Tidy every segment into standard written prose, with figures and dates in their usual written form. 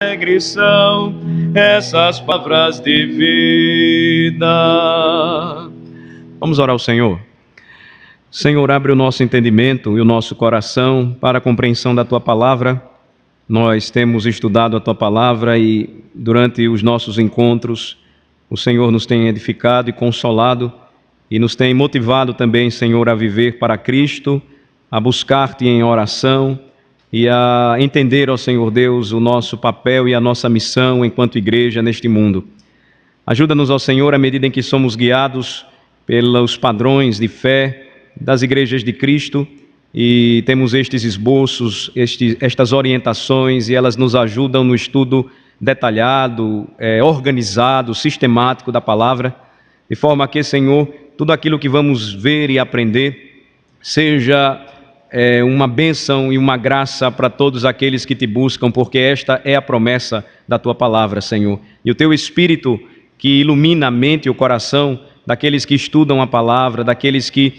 alegres são essas palavras de vida. Vamos orar ao Senhor. Senhor, abre o nosso entendimento e o nosso coração para a compreensão da Tua Palavra. Nós temos estudado a Tua Palavra e durante os nossos encontros o Senhor nos tem edificado e consolado e nos tem motivado também, Senhor, a viver para Cristo, a buscar-Te em oração e a entender, ó Senhor Deus, o nosso papel e a nossa missão enquanto igreja neste mundo. Ajuda-nos, ó Senhor, à medida em que somos guiados pelos padrões de fé das igrejas de Cristo e temos estes esboços, estas orientações, e elas nos ajudam no estudo detalhado, organizado, sistemático da palavra, de forma que, Senhor, tudo aquilo que vamos ver e aprender seja uma bênção e uma graça para todos aqueles que Te buscam, porque esta é a promessa da Tua Palavra, Senhor. E o Teu Espírito que ilumina a mente e o coração daqueles que estudam a Palavra, daqueles que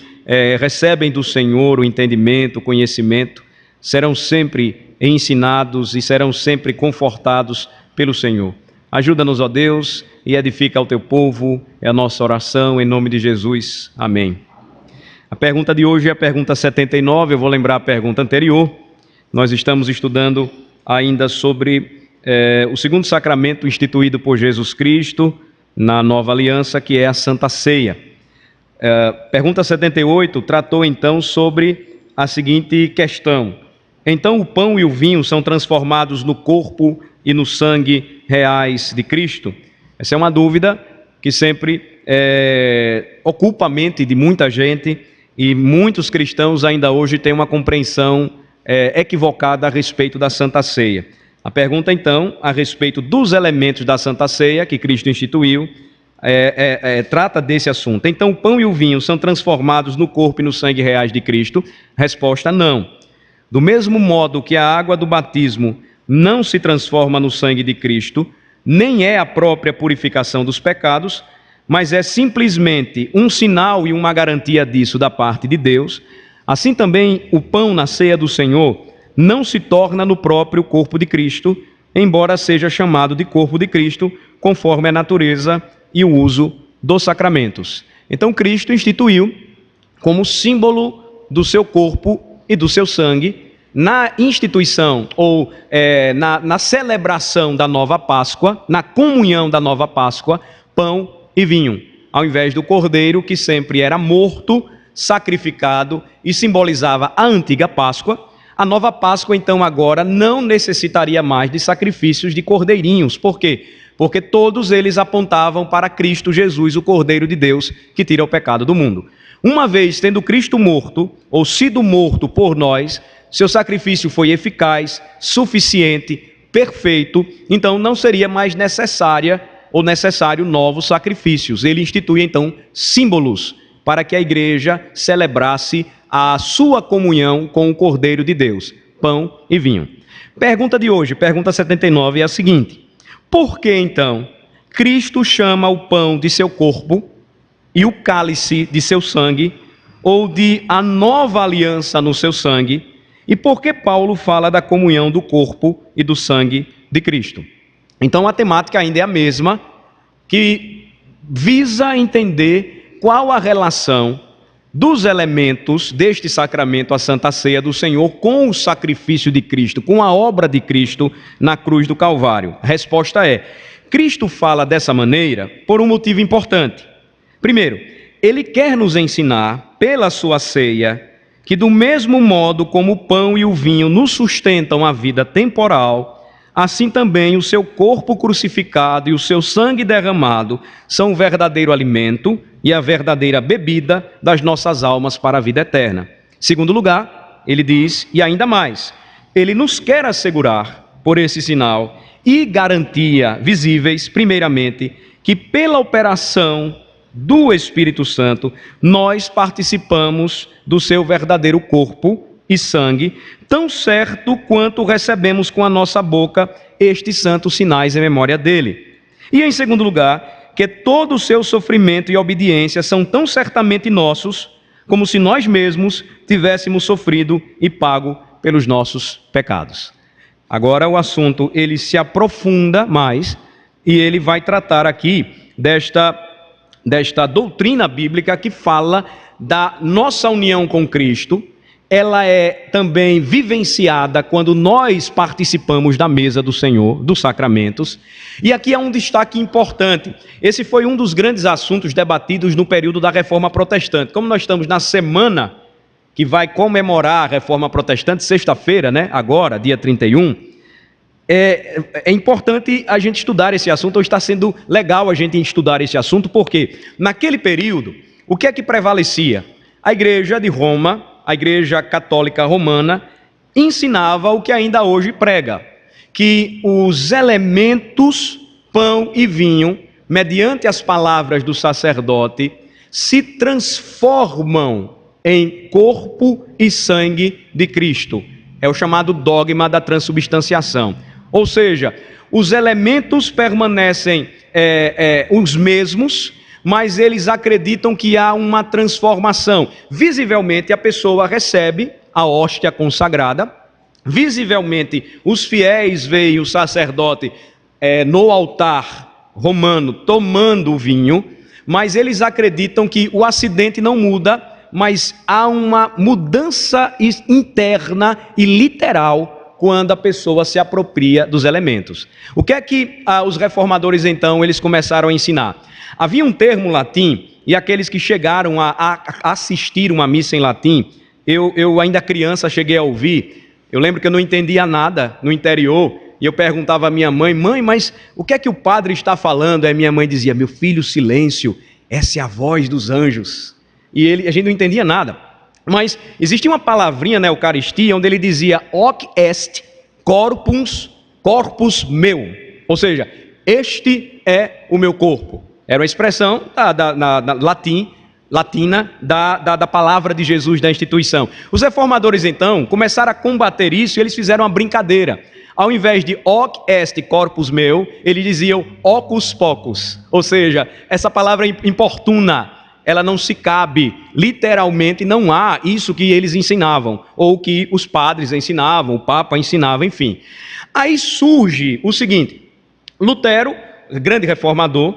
recebem do Senhor o entendimento, o conhecimento, serão sempre ensinados e serão sempre confortados pelo Senhor. Ajuda-nos, ó Deus, e edifica o Teu povo, é a nossa oração, em nome de Jesus. Amém. A pergunta de hoje é a pergunta 79, eu vou lembrar a pergunta anterior. Nós estamos estudando ainda sobre o segundo sacramento instituído por Jesus Cristo na Nova Aliança, que é a Santa Ceia. Pergunta 78 tratou então sobre a seguinte questão: então o pão e o vinho são transformados no corpo e no sangue reais de Cristo? Essa é uma dúvida que sempre ocupa a mente de muita gente, e muitos cristãos ainda hoje têm uma compreensão equivocada a respeito da Santa Ceia. A pergunta então, a respeito dos elementos da Santa Ceia que Cristo instituiu, trata desse assunto. Então o pão e o vinho são transformados no corpo e no sangue reais de Cristo? Resposta: não. Do mesmo modo que a água do batismo não se transforma no sangue de Cristo, nem é a própria purificação dos pecados, mas é simplesmente um sinal e uma garantia disso da parte de Deus, assim também o pão na ceia do Senhor não se torna no próprio corpo de Cristo, embora seja chamado de corpo de Cristo, conforme a natureza e o uso dos sacramentos. Então Cristo instituiu como símbolo do seu corpo e do seu sangue, na instituição ou na celebração da nova Páscoa, na comunhão da nova Páscoa, pão e vinho, ao invés do cordeiro que sempre era morto, sacrificado e simbolizava a antiga Páscoa. A nova Páscoa então agora não necessitaria mais de sacrifícios de cordeirinhos. Por quê? Porque todos eles apontavam para Cristo Jesus, o Cordeiro de Deus, que tira o pecado do mundo. Uma vez tendo Cristo morto, ou sido morto por nós, seu sacrifício foi eficaz, suficiente, perfeito, então não seria mais necessário novos sacrifícios. Ele institui então símbolos para que a igreja celebrasse a sua comunhão com o Cordeiro de Deus, pão e vinho. Pergunta de hoje, pergunta 79, é a seguinte: por que então Cristo chama o pão de seu corpo e o cálice de seu sangue, ou de a nova aliança no seu sangue? E por que Paulo fala da comunhão do corpo e do sangue de Cristo? Então a temática ainda é a mesma, que visa entender qual a relação dos elementos deste sacramento, a Santa Ceia do Senhor, com o sacrifício de Cristo, com a obra de Cristo na cruz do Calvário. A resposta é: Cristo fala dessa maneira por um motivo importante. Primeiro, Ele quer nos ensinar, pela sua ceia, que do mesmo modo como o pão e o vinho nos sustentam a vida temporal, assim também o seu corpo crucificado e o seu sangue derramado são o verdadeiro alimento e a verdadeira bebida das nossas almas para a vida eterna. Segundo lugar, ele diz, e ainda mais, ele nos quer assegurar, por esse sinal e garantia visíveis, primeiramente, que pela operação do Espírito Santo, nós participamos do seu verdadeiro corpo e sangue, tão certo quanto recebemos com a nossa boca estes santos sinais em memória dele. E em segundo lugar, que todo o seu sofrimento e obediência são tão certamente nossos, como se nós mesmos tivéssemos sofrido e pago pelos nossos pecados. Agora o assunto ele se aprofunda mais e ele vai tratar aqui desta doutrina bíblica que fala da nossa união com Cristo. Ela é também vivenciada quando nós participamos da mesa do Senhor, dos sacramentos. E aqui há um destaque importante. Esse foi um dos grandes assuntos debatidos no período da Reforma Protestante. Como nós estamos na semana que vai comemorar a Reforma Protestante, sexta-feira, né? Agora, dia 31, é importante a gente estudar esse assunto, ou está sendo legal a gente estudar esse assunto, porque naquele período, o que é que prevalecia? A Igreja de Roma, a Igreja Católica Romana, ensinava o que ainda hoje prega, que os elementos pão e vinho, mediante as palavras do sacerdote, se transformam em corpo e sangue de Cristo. É o chamado dogma da transubstanciação. Ou seja, os elementos permanecem os mesmos, mas eles acreditam que há uma transformação. Visivelmente, a pessoa recebe a hóstia consagrada, visivelmente, os fiéis veem o sacerdote no altar romano tomando o vinho, mas eles acreditam que o acidente não muda, mas há uma mudança interna e literal quando a pessoa se apropria dos elementos. O que é que os reformadores, então, eles começaram a ensinar? Havia um termo latim, e aqueles que chegaram a assistir uma missa em latim, eu ainda criança cheguei a ouvir, eu lembro que eu não entendia nada no interior, e eu perguntava à minha mãe, mas o que é que o padre está falando? Aí minha mãe dizia, meu filho, silêncio, essa é a voz dos anjos. E a gente não entendia nada. Mas existia uma palavrinha na Eucaristia onde ele dizia hoc est corpus meu. Ou seja, este é o meu corpo. Era uma expressão latina da palavra de Jesus, da instituição. Os reformadores, então, começaram a combater isso e eles fizeram uma brincadeira. Ao invés de hoc est corpus meu, eles diziam ocus pocus. Ou seja, essa palavra importuna, ela não se cabe, literalmente não há isso que eles ensinavam, ou que os padres ensinavam, o Papa ensinava, enfim. Aí surge o seguinte, Lutero, grande reformador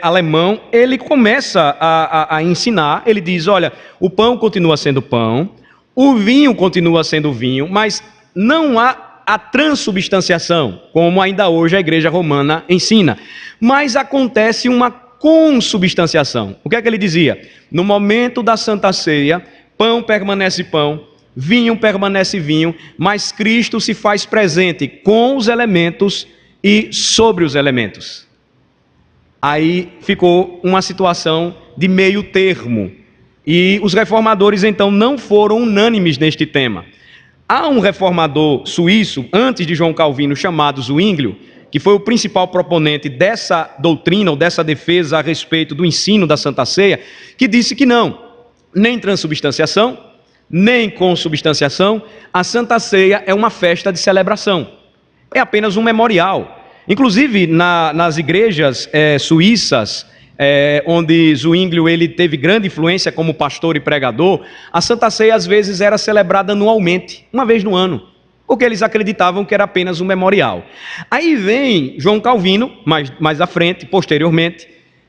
alemão, ele começa a ensinar, ele diz, olha, o pão continua sendo pão, o vinho continua sendo vinho, mas não há a transubstanciação, como ainda hoje a Igreja Romana ensina, mas acontece uma consubstanciação. O que é que ele dizia? No momento da Santa Ceia, pão permanece pão, vinho permanece vinho, mas Cristo se faz presente com os elementos e sobre os elementos. Aí ficou uma situação de meio termo. E os reformadores, então, não foram unânimes neste tema. Há um reformador suíço, antes de João Calvino, chamado Zwinglio, que foi o principal proponente dessa doutrina ou dessa defesa a respeito do ensino da Santa Ceia, que disse que não, nem transubstanciação, nem consubstanciação, a Santa Ceia é uma festa de celebração, é apenas um memorial. Inclusive, nas igrejas suíças, onde Zwinglio ele teve grande influência como pastor e pregador, a Santa Ceia às vezes era celebrada anualmente, uma vez no ano, porque eles acreditavam que era apenas um memorial. Aí vem João Calvino, mais à frente, posteriormente,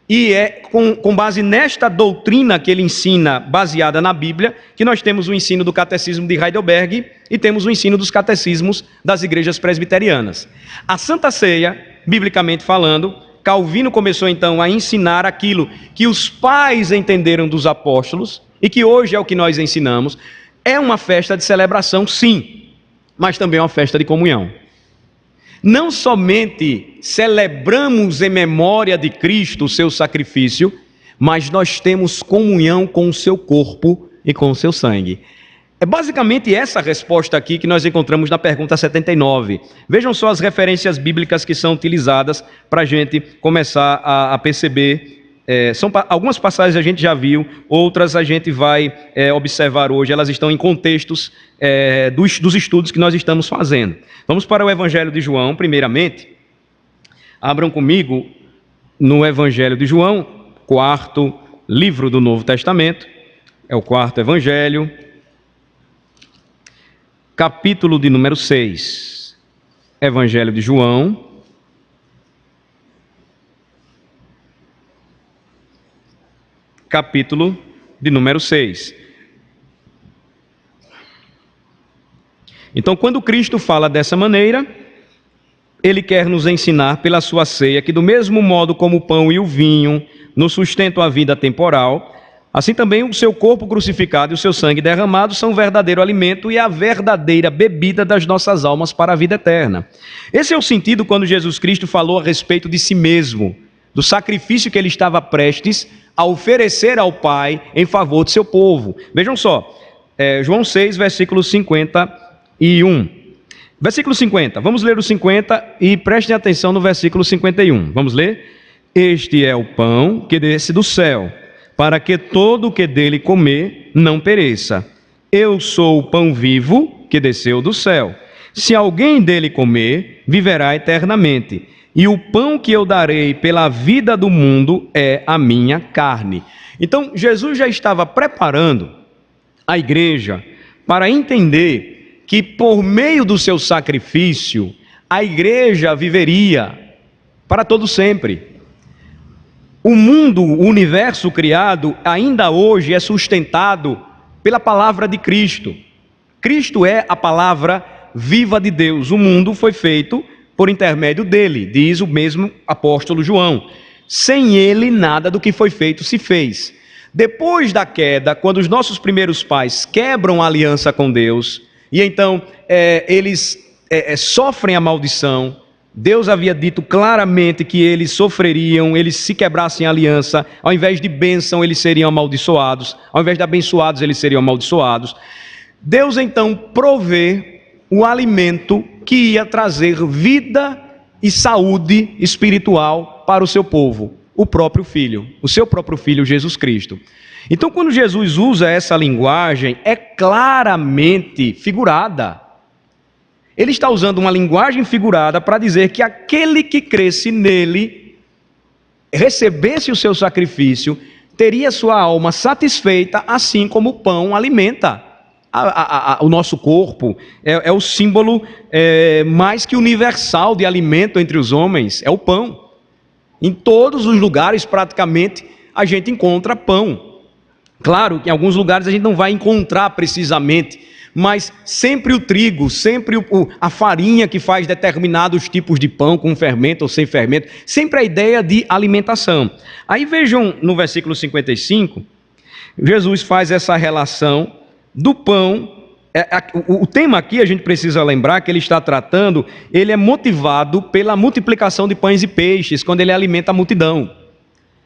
e é com base nesta doutrina que ele ensina, baseada na Bíblia, que nós temos o ensino do Catecismo de Heidelberg e temos o ensino dos catecismos das igrejas presbiterianas. A Santa Ceia, biblicamente falando, Calvino começou então a ensinar aquilo que os pais entenderam dos apóstolos e que hoje é o que nós ensinamos. É uma festa de celebração, sim, mas também é uma festa de comunhão. Não somente celebramos em memória de Cristo o seu sacrifício, mas nós temos comunhão com o seu corpo e com o seu sangue. É basicamente essa resposta aqui que nós encontramos na pergunta 79. Vejam só as referências bíblicas que são utilizadas para a gente começar a perceber. Algumas passagens a gente já viu, outras a gente vai observar hoje, elas estão em contextos dos estudos que nós estamos fazendo. Vamos para o Evangelho de João, primeiramente. Abram comigo no Evangelho de João, quarto livro do Novo Testamento, é o quarto Evangelho, capítulo de número 6. Evangelho de João, capítulo de número 6. Então, quando Cristo fala dessa maneira, Ele quer nos ensinar pela sua ceia que do mesmo modo como o pão e o vinho nos sustentam a vida temporal, assim também o seu corpo crucificado e o seu sangue derramado são o verdadeiro alimento e a verdadeira bebida das nossas almas para a vida eterna. Esse é o sentido quando Jesus Cristo falou a respeito de si mesmo, do sacrifício que ele estava prestes a oferecer ao Pai em favor de seu povo. Vejam só, João 6, versículo 51. Versículo 50, vamos ler o 50 e prestem atenção no versículo 51. Vamos ler? Este é o pão que desce do céu, para que todo o que dele comer não pereça. Eu sou o pão vivo que desceu do céu. Se alguém dele comer, viverá eternamente. E o pão que eu darei pela vida do mundo é a minha carne. Então, Jesus já estava preparando a igreja para entender que por meio do seu sacrifício, a igreja viveria para todo sempre. O mundo, o universo criado, ainda hoje é sustentado pela palavra de Cristo. Cristo é a palavra viva de Deus. O mundo foi feito por intermédio dele, diz o mesmo apóstolo João. Sem ele, nada do que foi feito se fez. Depois da queda, quando os nossos primeiros pais quebram a aliança com Deus, e então eles sofrem a maldição, Deus havia dito claramente que eles sofreriam, eles se quebrassem a aliança, ao invés de bênção eles seriam amaldiçoados, ao invés de abençoados eles seriam amaldiçoados. Deus então provê o alimento que ia trazer vida e saúde espiritual para o seu povo, o próprio Filho, o seu próprio Filho Jesus Cristo. Então, quando Jesus usa essa linguagem, é claramente figurada. Ele está usando uma linguagem figurada para dizer que aquele que cresce nele, recebesse o seu sacrifício, teria sua alma satisfeita, assim como o pão alimenta o nosso corpo. É o símbolo mais que universal de alimento entre os homens, é o pão. Em todos os lugares, praticamente, a gente encontra pão. Claro que em alguns lugares a gente não vai encontrar precisamente, mas sempre o trigo, sempre a farinha que faz determinados tipos de pão, com fermento ou sem fermento, sempre a ideia de alimentação. Aí vejam no versículo 55, Jesus faz essa relação do pão. O tema aqui, a gente precisa lembrar que ele está tratando, ele é motivado pela multiplicação de pães e peixes, quando ele alimenta a multidão.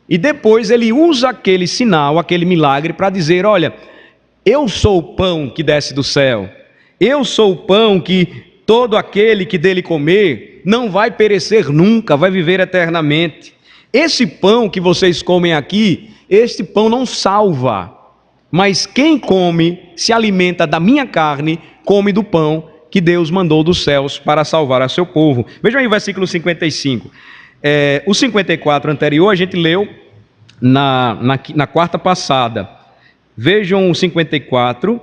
E depois ele usa aquele sinal, aquele milagre, para dizer, olha, eu sou o pão que desce do céu, eu sou o pão que todo aquele que dele comer não vai perecer nunca, vai viver eternamente. Esse pão que vocês comem aqui, este pão não salva, mas quem come, se alimenta da minha carne, come do pão que Deus mandou dos céus para salvar a seu povo. Vejam aí o versículo 55. O 54 anterior a gente leu na quarta passada. Vejam o 54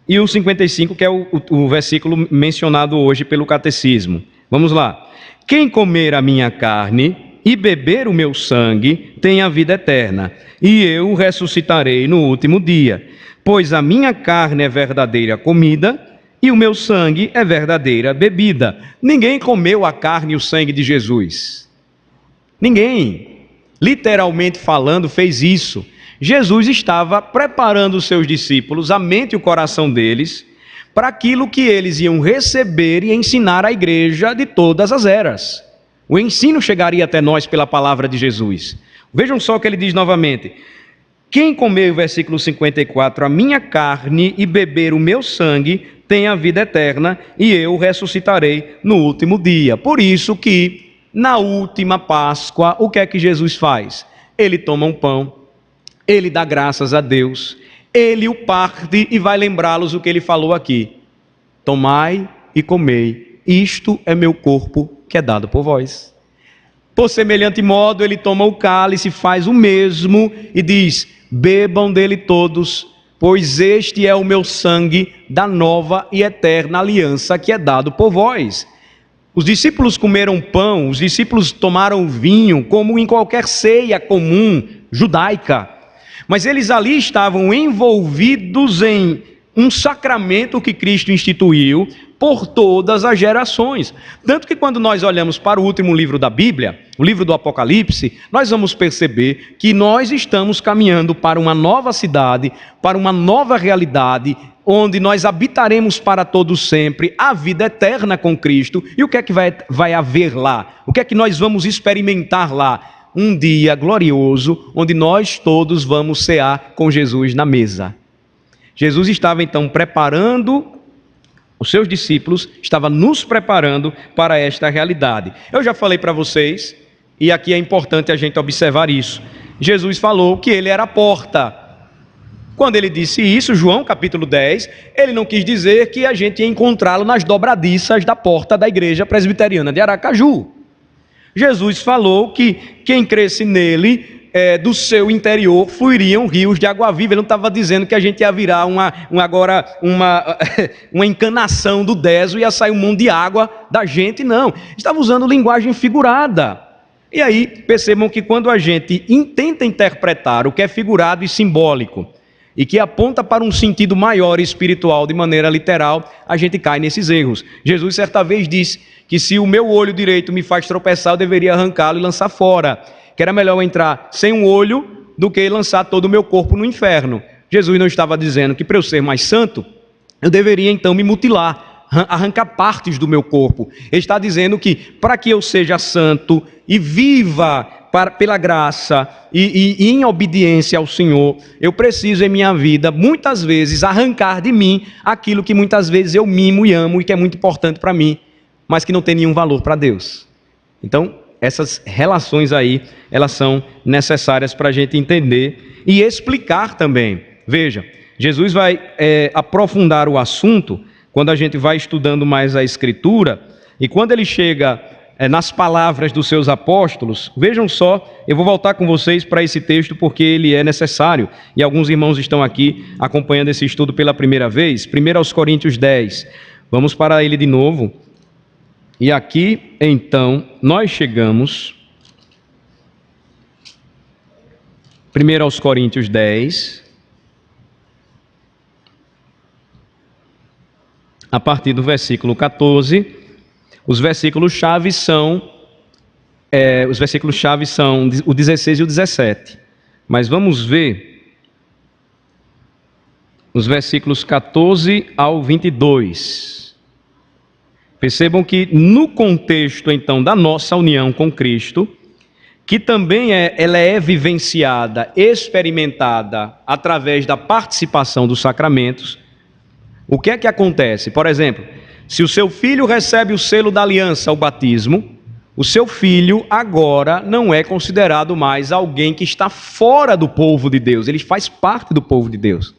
e o 55, que é o versículo mencionado hoje pelo catecismo. Vamos lá. Quem comer a minha carne e beber o meu sangue tem a vida eterna, e eu o ressuscitarei no último dia. Pois a minha carne é verdadeira comida e o meu sangue é verdadeira bebida. Ninguém comeu a carne e o sangue de Jesus. Ninguém, literalmente falando, fez isso. Jesus estava preparando os seus discípulos, a mente e o coração deles, para aquilo que eles iam receber e ensinar à igreja de todas as eras. O ensino chegaria até nós pela palavra de Jesus. Vejam só o que ele diz novamente. Quem comer, o versículo 54, a minha carne e beber o meu sangue, tem a vida eterna, e eu o ressuscitarei no último dia. Por isso que, na última Páscoa, o que é que Jesus faz? Ele toma um pão, ele dá graças a Deus, ele o parte e vai lembrá-los o que ele falou aqui. Tomai e comei, isto é meu corpo que é dado por vós. Por semelhante modo, ele toma o cálice, faz o mesmo e diz, bebam dele todos, pois este é o meu sangue da nova e eterna aliança que é dado por vós. Os discípulos comeram pão, os discípulos tomaram vinho, como em qualquer ceia comum judaica. Mas eles ali estavam envolvidos em um sacramento que Cristo instituiu por todas as gerações. Tanto que quando nós olhamos para o último livro da Bíblia, o livro do Apocalipse, nós vamos perceber que nós estamos caminhando para uma nova cidade, para uma nova realidade, onde nós habitaremos para todo sempre a vida eterna com Cristo. E o que é que vai haver lá? O que é que nós vamos experimentar lá? Um dia glorioso, onde nós todos vamos cear com Jesus na mesa. Jesus estava então preparando os seus discípulos, estava nos preparando para esta realidade. Eu já falei para vocês, e aqui é importante a gente observar isso. Jesus falou que ele era a porta. Quando ele disse isso, João capítulo 10, ele não quis dizer que a gente ia encontrá-lo nas dobradiças da porta da igreja presbiteriana de Aracaju. Jesus falou que quem cresce nele, do seu interior fluiriam rios de água viva. Ele não estava dizendo que a gente ia virar uma encanação do Deso e ia sair um monte de água da gente, não. Estava usando linguagem figurada. E aí, percebam que quando a gente tenta interpretar o que é figurado e simbólico, e que aponta para um sentido maior espiritual de maneira literal, a gente cai nesses erros. Jesus certa vez disse que se o meu olho direito me faz tropeçar, eu deveria arrancá-lo e lançar fora. Que era melhor eu entrar sem um olho do que lançar todo o meu corpo no inferno. Jesus não estava dizendo que para eu ser mais santo, eu deveria então me mutilar, arrancar partes do meu corpo. Ele está dizendo que para que eu seja santo e viva pela graça e em obediência ao Senhor, eu preciso em minha vida, muitas vezes, arrancar de mim aquilo que muitas vezes eu mimo e amo e que é muito importante para mim, mas que não tem nenhum valor para Deus. Então, essas relações aí, elas são necessárias para a gente entender e explicar também. Veja, Jesus vai aprofundar o assunto quando a gente vai estudando mais a Escritura, e quando ele chega nas palavras dos seus apóstolos, vejam só, eu vou voltar com vocês para esse texto porque ele é necessário, e alguns irmãos estão aqui acompanhando esse estudo pela primeira vez. 1 aos Coríntios 10, vamos para ele de novo. E aqui, então, nós chegamos, 1 aos Coríntios 10, a partir do versículo 14, os versículos-chave são o 16 e o 17. Mas vamos ver os versículos 14 ao 22. Percebam que no contexto, então, da nossa união com Cristo, que também ela é vivenciada, experimentada através da participação dos sacramentos, o que é que acontece? Por exemplo, se o seu filho recebe o selo da aliança, o batismo, o seu filho agora não é considerado mais alguém que está fora do povo de Deus, ele faz parte do povo de Deus.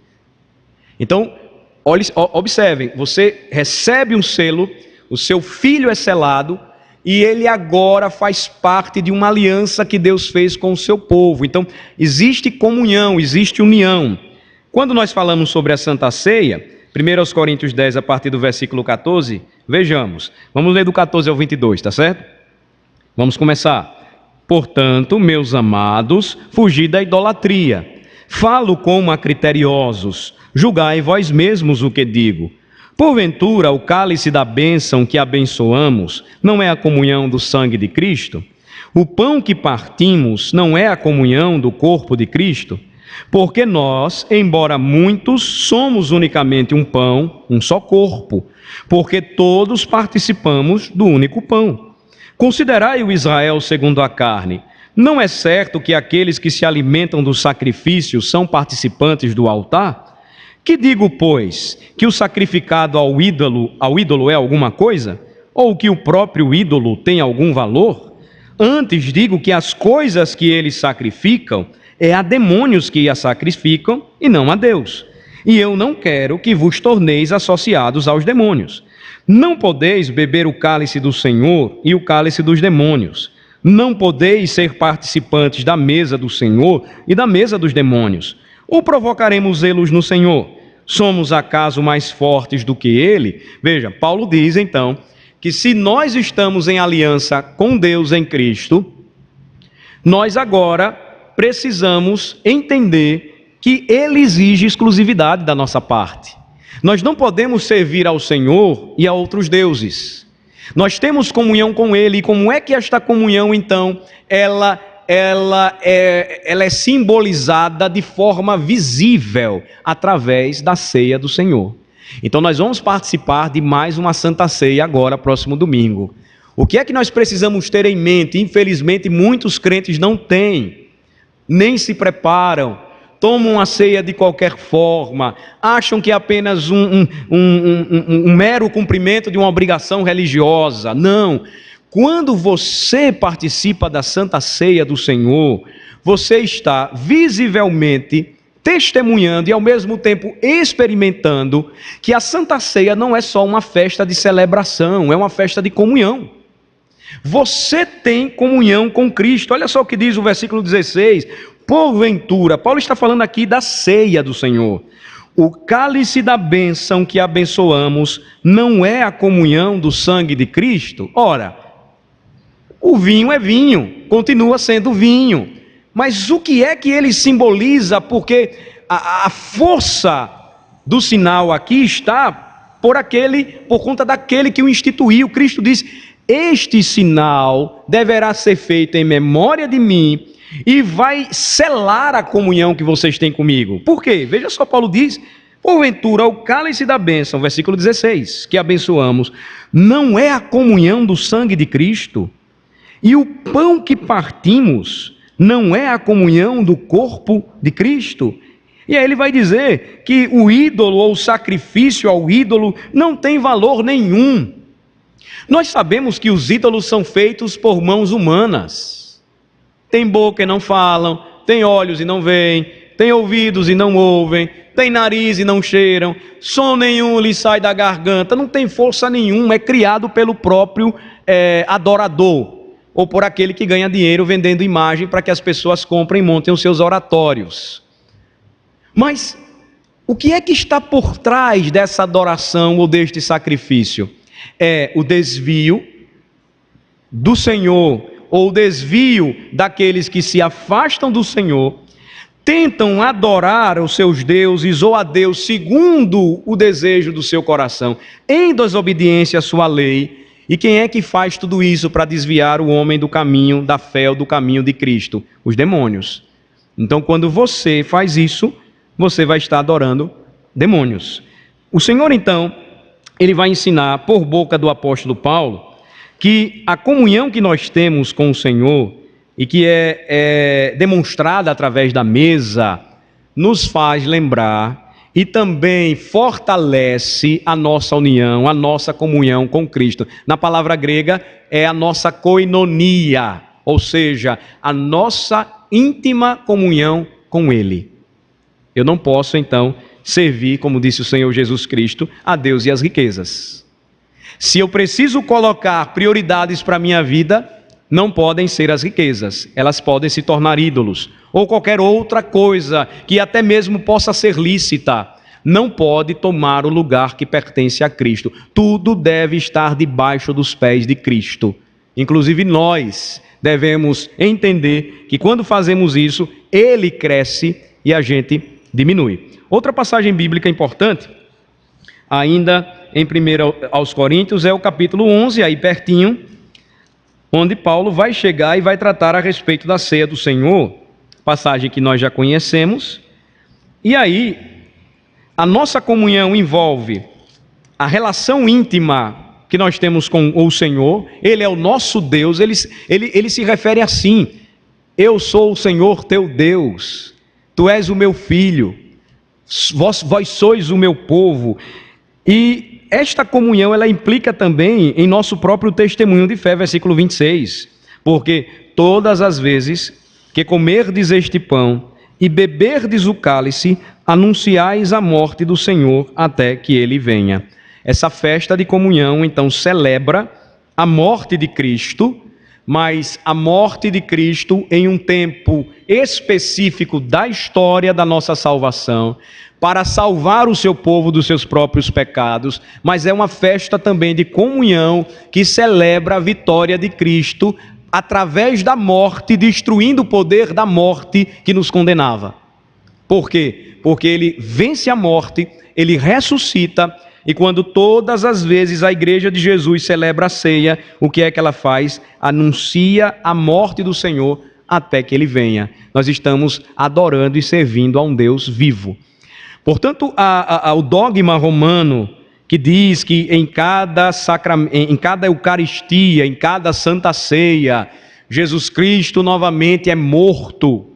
Então, observem, você recebe um selo, o seu filho é selado e ele agora faz parte de uma aliança que Deus fez com o seu povo. Então, existe comunhão, existe união. Quando nós falamos sobre a Santa Ceia, 1 aos Coríntios 10, a partir do versículo 14, vejamos. Vamos ler do 14 ao 22, tá certo? Vamos começar. Portanto, meus amados, fugi da idolatria. Falo como a criteriosos, julgai vós mesmos o que digo. Porventura, o cálice da bênção que abençoamos não é a comunhão do sangue de Cristo? O pão que partimos não é a comunhão do corpo de Cristo? Porque nós, embora muitos, somos unicamente um pão, um só corpo, porque todos participamos do único pão. Considerai o Israel segundo a carne. Não é certo que aqueles que se alimentam do sacrifício são participantes do altar? Que digo, pois, que o sacrificado ao ídolo é alguma coisa? Ou que o próprio ídolo tem algum valor? Antes digo que as coisas que eles sacrificam é a demônios que as sacrificam e não a Deus. E eu não quero que vos torneis associados aos demônios. Não podeis beber o cálice do Senhor e o cálice dos demônios. Não podeis ser participantes da mesa do Senhor e da mesa dos demônios. Ou provocaremos zelos no Senhor? Somos acaso mais fortes do que ele? Veja, Paulo diz então que se nós estamos em aliança com Deus em Cristo, nós agora precisamos entender que Ele exige exclusividade da nossa parte. Nós não podemos servir ao Senhor e a outros deuses. Nós temos comunhão com Ele, e como é que esta comunhão, então, ela é simbolizada de forma visível através da ceia do Senhor. Então nós vamos participar de mais uma Santa Ceia agora, próximo domingo. O que é que nós precisamos ter em mente? Infelizmente muitos crentes não têm, nem se preparam, tomam a ceia de qualquer forma, acham que é apenas um mero cumprimento de uma obrigação religiosa. Não. Quando você participa da Santa Ceia do Senhor, você está visivelmente testemunhando e ao mesmo tempo experimentando que a Santa Ceia não é só uma festa de celebração, é uma festa de comunhão. Você tem comunhão com Cristo. Olha só o que diz o versículo 16. Porventura, Paulo está falando aqui da ceia do Senhor. O cálice da bênção que abençoamos não é a comunhão do sangue de Cristo? Ora, o vinho é vinho, continua sendo vinho. Mas o que é que ele simboliza? Porque a força do sinal aqui está por conta daquele que o instituiu. Cristo diz: este sinal deverá ser feito em memória de mim e vai selar a comunhão que vocês têm comigo. Por quê? Veja só, Paulo diz: porventura o cálice da bênção, versículo 16, que abençoamos, não é a comunhão do sangue de Cristo? E o pão que partimos não é a comunhão do corpo de Cristo? E aí ele vai dizer que o ídolo ou o sacrifício ao ídolo não tem valor nenhum. Nós sabemos que os ídolos são feitos por mãos humanas. Tem boca e não falam, tem olhos e não veem, tem ouvidos e não ouvem, tem nariz e não cheiram, som nenhum lhe sai da garganta, não tem força nenhuma, é criado pelo próprio adorador, ou por aquele que ganha dinheiro vendendo imagem para que as pessoas comprem e montem os seus oratórios. Mas o que é que está por trás dessa adoração ou deste sacrifício? É o desvio do Senhor, ou o desvio daqueles que se afastam do Senhor, tentam adorar os seus deuses ou a Deus segundo o desejo do seu coração, em desobediência à sua lei. E quem é que faz tudo isso para desviar o homem do caminho da fé ou do caminho de Cristo? Os demônios. Então, quando você faz isso, você vai estar adorando demônios. O Senhor, então, ele vai ensinar por boca do apóstolo Paulo que a comunhão que nós temos com o Senhor e que é demonstrada através da mesa, nos faz lembrar e também fortalece a nossa união, a nossa comunhão com Cristo. Na palavra grega é a nossa koinonia, ou seja, a nossa íntima comunhão com Ele. Eu não posso, então, servir, como disse o Senhor Jesus Cristo, a Deus e as riquezas. Se eu preciso colocar prioridades para a minha vida, não podem ser as riquezas, elas podem se tornar ídolos, ou qualquer outra coisa que até mesmo possa ser lícita, não pode tomar o lugar que pertence a Cristo. Tudo deve estar debaixo dos pés de Cristo. Inclusive nós devemos entender que quando fazemos isso, Ele cresce e a gente diminui. Outra passagem bíblica importante, ainda em 1 aos Coríntios, é o capítulo 11, aí pertinho, onde Paulo vai chegar e vai tratar a respeito da ceia do Senhor, passagem que nós já conhecemos. E aí, a nossa comunhão envolve a relação íntima que nós temos com o Senhor. Ele é o nosso Deus, ele se refere assim: eu sou o Senhor teu Deus, tu és o meu filho, vós sois o meu povo. E esta comunhão, ela implica também em nosso próprio testemunho de fé, versículo 26. Porque todas as vezes que comerdes este pão e beberdes o cálice, anunciais a morte do Senhor até que Ele venha. Essa festa de comunhão, então, celebra a morte de Cristo, mas a morte de Cristo em um tempo específico da história da nossa salvação, para salvar o seu povo dos seus próprios pecados, mas é uma festa também de comunhão que celebra a vitória de Cristo através da morte, destruindo o poder da morte que nos condenava. Por quê? Porque ele vence a morte, ele ressuscita, e quando todas as vezes a igreja de Jesus celebra a ceia, o que é que ela faz? Anuncia a morte do Senhor até que ele venha. Nós estamos adorando e servindo a um Deus vivo. Portanto, o dogma romano que diz que em cada Eucaristia, em cada Santa Ceia, Jesus Cristo novamente é morto.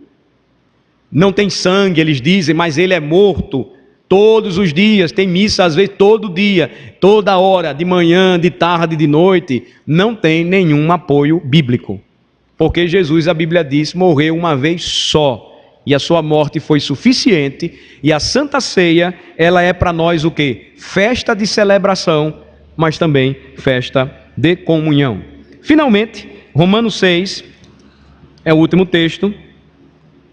Não tem sangue, eles dizem, mas ele é morto. Todos os dias, tem missa às vezes todo dia, toda hora, de manhã, de tarde, de noite. Não tem nenhum apoio bíblico. Porque Jesus, a Bíblia diz, morreu uma vez só. E a sua morte foi suficiente, e a Santa Ceia, ela é para nós o quê? Festa de celebração, mas também festa de comunhão. Finalmente, Romanos 6 é o último texto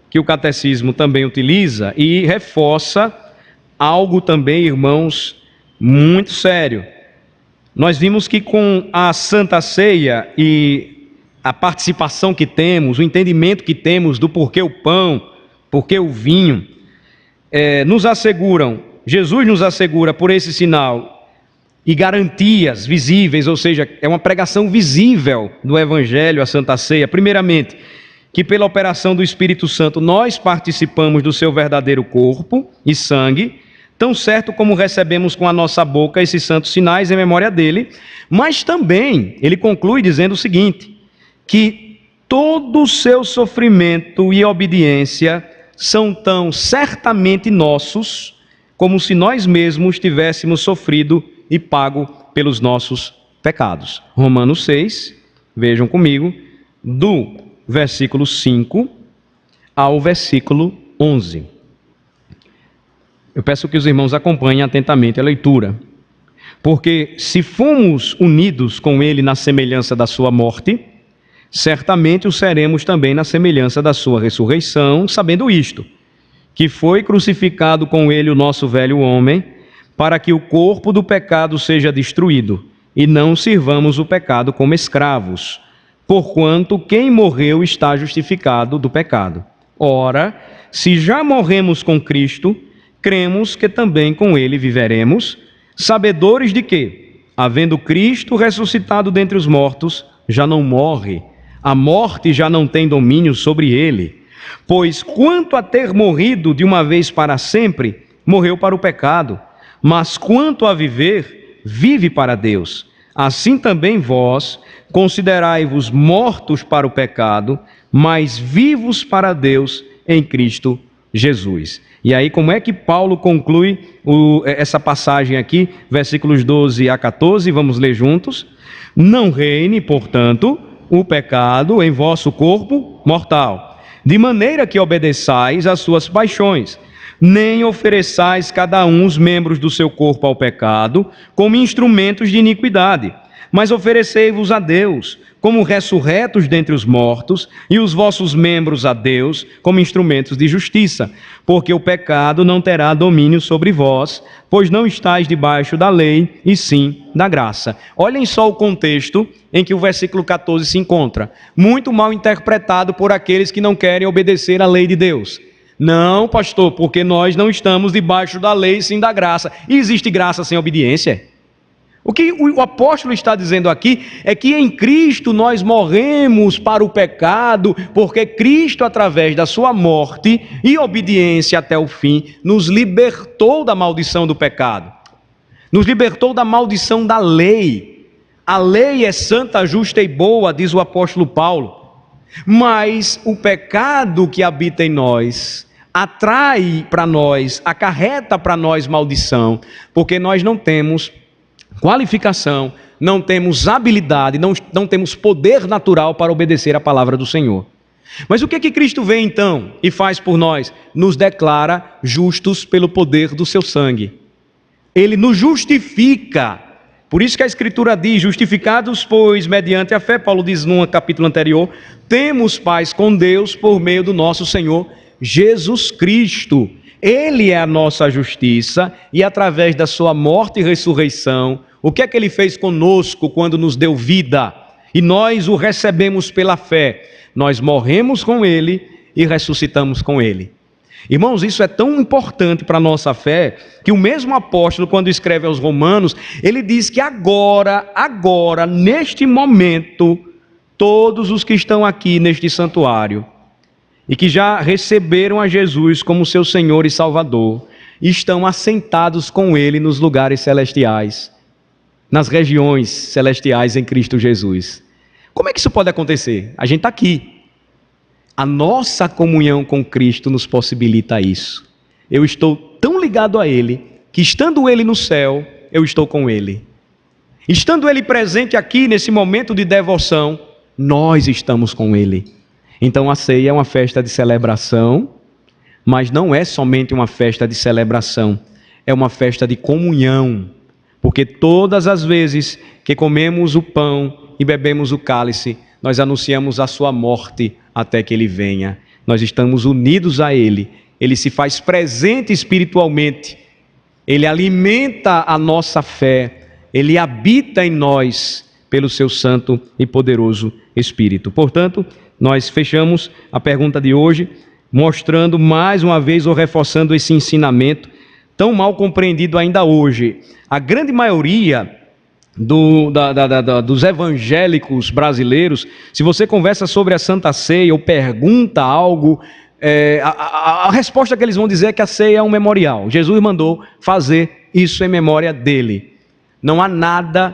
que o catecismo também utiliza e reforça algo também, irmãos, muito sério. Nós vimos que com a Santa Ceia e a participação que temos, o entendimento que temos do porquê o pão, porque o vinho, Jesus nos assegura por esse sinal e garantias visíveis, ou seja, é uma pregação visível do Evangelho, a Santa Ceia. Primeiramente, que pela operação do Espírito Santo nós participamos do seu verdadeiro corpo e sangue, tão certo como recebemos com a nossa boca esses santos sinais em memória dele, mas também ele conclui dizendo o seguinte, que todo o seu sofrimento e obediência são tão certamente nossos, como se nós mesmos tivéssemos sofrido e pago pelos nossos pecados. Romanos 6, vejam comigo, do versículo 5 ao versículo 11. Eu peço que os irmãos acompanhem atentamente a leitura, porque se fomos unidos com ele na semelhança da sua morte, certamente o seremos também na semelhança da sua ressurreição, sabendo isto, que foi crucificado com ele o nosso velho homem, para que o corpo do pecado seja destruído, e não sirvamos o pecado como escravos, porquanto quem morreu está justificado do pecado. Ora, se já morremos com Cristo, cremos que também com ele viveremos, sabedores de que, havendo Cristo ressuscitado dentre os mortos, já não morre, a morte já não tem domínio sobre ele. Pois quanto a ter morrido de uma vez para sempre, morreu para o pecado, mas quanto a viver, vive para Deus. Assim também vós, considerai-vos mortos para o pecado, mas vivos para Deus em Cristo Jesus. E aí, como é que Paulo conclui essa passagem aqui, versículos 12 a 14, vamos ler juntos. Não reine, portanto, o pecado em vosso corpo mortal, de maneira que obedeçais às suas paixões, nem ofereçais cada um os membros do seu corpo ao pecado como instrumentos de iniquidade, mas oferecei-vos a Deus como ressurretos dentre os mortos, e os vossos membros a Deus como instrumentos de justiça, porque o pecado não terá domínio sobre vós, pois não estáis debaixo da lei, e sim da graça. Olhem só o contexto em que o versículo 14 se encontra. Muito mal interpretado por aqueles que não querem obedecer à lei de Deus. Não, pastor, porque nós não estamos debaixo da lei, sim da graça. E existe graça sem obediência? O que o apóstolo está dizendo aqui é que em Cristo nós morremos para o pecado, porque Cristo, através da sua morte e obediência até o fim, nos libertou da maldição do pecado, nos libertou da maldição da lei. A lei é santa, justa e boa, diz o apóstolo Paulo, mas o pecado que habita em nós atrai para nós, acarreta para nós maldição, porque nós não temos qualificação, não temos habilidade, não temos poder natural para obedecer a palavra do Senhor. Mas o que é que Cristo vem então e faz por nós? Nos declara justos pelo poder do seu sangue. Ele nos justifica Por isso que a Escritura diz, justificados, pois, mediante a fé, Paulo diz num capítulo anterior, temos paz com Deus por meio do nosso Senhor Jesus Cristo. Ele é a nossa justiça e através da sua morte e ressurreição, o que é que ele fez conosco quando nos deu vida? E nós o recebemos pela fé. Nós morremos com ele e ressuscitamos com ele. Irmãos, isso é tão importante para a nossa fé, que o mesmo apóstolo, quando escreve aos Romanos, ele diz que agora, neste momento, todos os que estão aqui neste santuário, e que já receberam a Jesus como seu Senhor e Salvador, estão assentados com ele nos lugares celestiais, nas regiões celestiais em Cristo Jesus. Como é que isso pode acontecer? A gente está aqui. A nossa comunhão com Cristo nos possibilita isso. Eu estou tão ligado a Ele, que estando Ele no céu, eu estou com Ele. Estando Ele presente aqui nesse momento de devoção, nós estamos com Ele. Então a ceia é uma festa de celebração, mas não é somente uma festa de celebração, é uma festa de comunhão. Porque todas as vezes que comemos o pão e bebemos o cálice, nós anunciamos a sua morte até que ele venha. Nós estamos unidos a ele. Ele se faz presente espiritualmente. Ele alimenta a nossa fé. Ele habita em nós pelo seu santo e poderoso Espírito. Portanto, nós fechamos a pergunta de hoje, mostrando mais uma vez ou reforçando esse ensinamento tão mal compreendido ainda hoje. A grande maioria dos evangélicos brasileiros, se você conversa sobre a Santa Ceia ou pergunta algo, a resposta que eles vão dizer é que a ceia é um memorial. Jesus mandou fazer isso em memória dele. Não há nada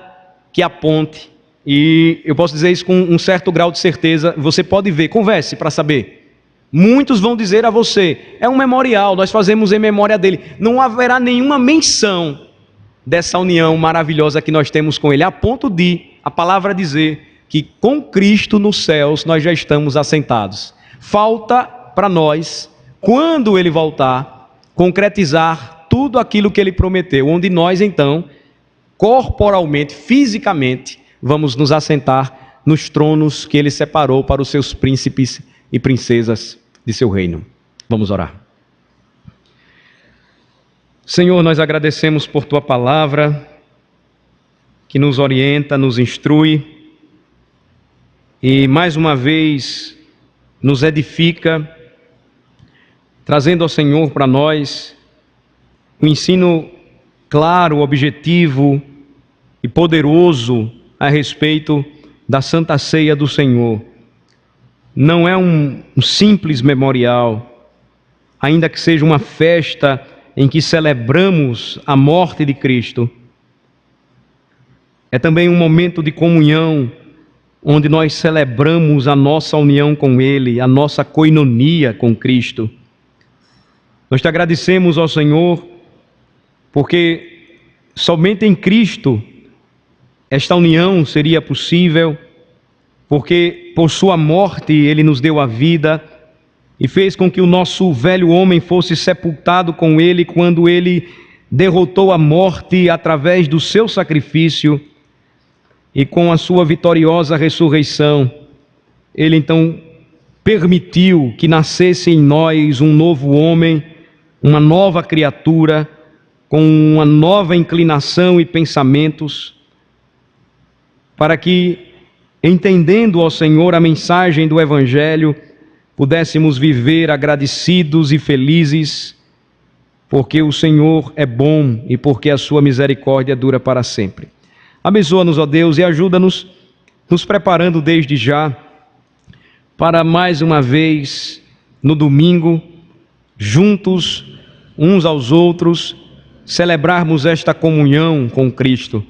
que aponte, e eu posso dizer isso com um certo grau de certeza, você pode ver, converse para saber. Muitos vão dizer a você, é um memorial, nós fazemos em memória dele. Não haverá nenhuma menção dessa união maravilhosa que nós temos com ele, a ponto de a palavra dizer que com Cristo nos céus nós já estamos assentados. Falta para nós, quando ele voltar, concretizar tudo aquilo que ele prometeu, onde nós então, corporalmente, fisicamente, vamos nos assentar nos tronos que ele separou para os seus príncipes e princesas de seu reino. Vamos orar. Senhor, nós agradecemos por Tua palavra, que nos orienta, nos instrui, e mais uma vez nos edifica, trazendo ao Senhor para nós um ensino claro, objetivo e poderoso a respeito da Santa Ceia do Senhor. Não é um simples memorial, ainda que seja uma festa em que celebramos a morte de Cristo. É também um momento de comunhão, onde nós celebramos a nossa união com Ele, a nossa coinonia com Cristo. Nós te agradecemos, ó Senhor, porque somente em Cristo esta união seria possível, porque por sua morte Ele nos deu a vida, e fez com que o nosso velho homem fosse sepultado com ele quando ele derrotou a morte através do seu sacrifício, e com a sua vitoriosa ressurreição, ele então permitiu que nascesse em nós um novo homem, uma nova criatura, com uma nova inclinação e pensamentos, para que, entendendo, ó Senhor, a mensagem do Evangelho, pudéssemos viver agradecidos e felizes, porque o Senhor é bom e porque a sua misericórdia dura para sempre. Abençoa-nos, ó Deus, e ajuda-nos, nos preparando desde já, para mais uma vez, no domingo, juntos, uns aos outros, celebrarmos esta comunhão com Cristo,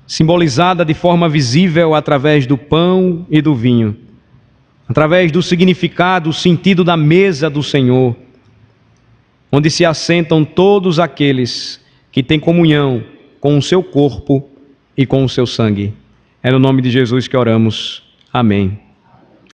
simbolizada de forma visível através do pão e do vinho, através do significado, o sentido da mesa do Senhor, onde se assentam todos aqueles que têm comunhão com o seu corpo e com o seu sangue. É no nome de Jesus que oramos. Amém.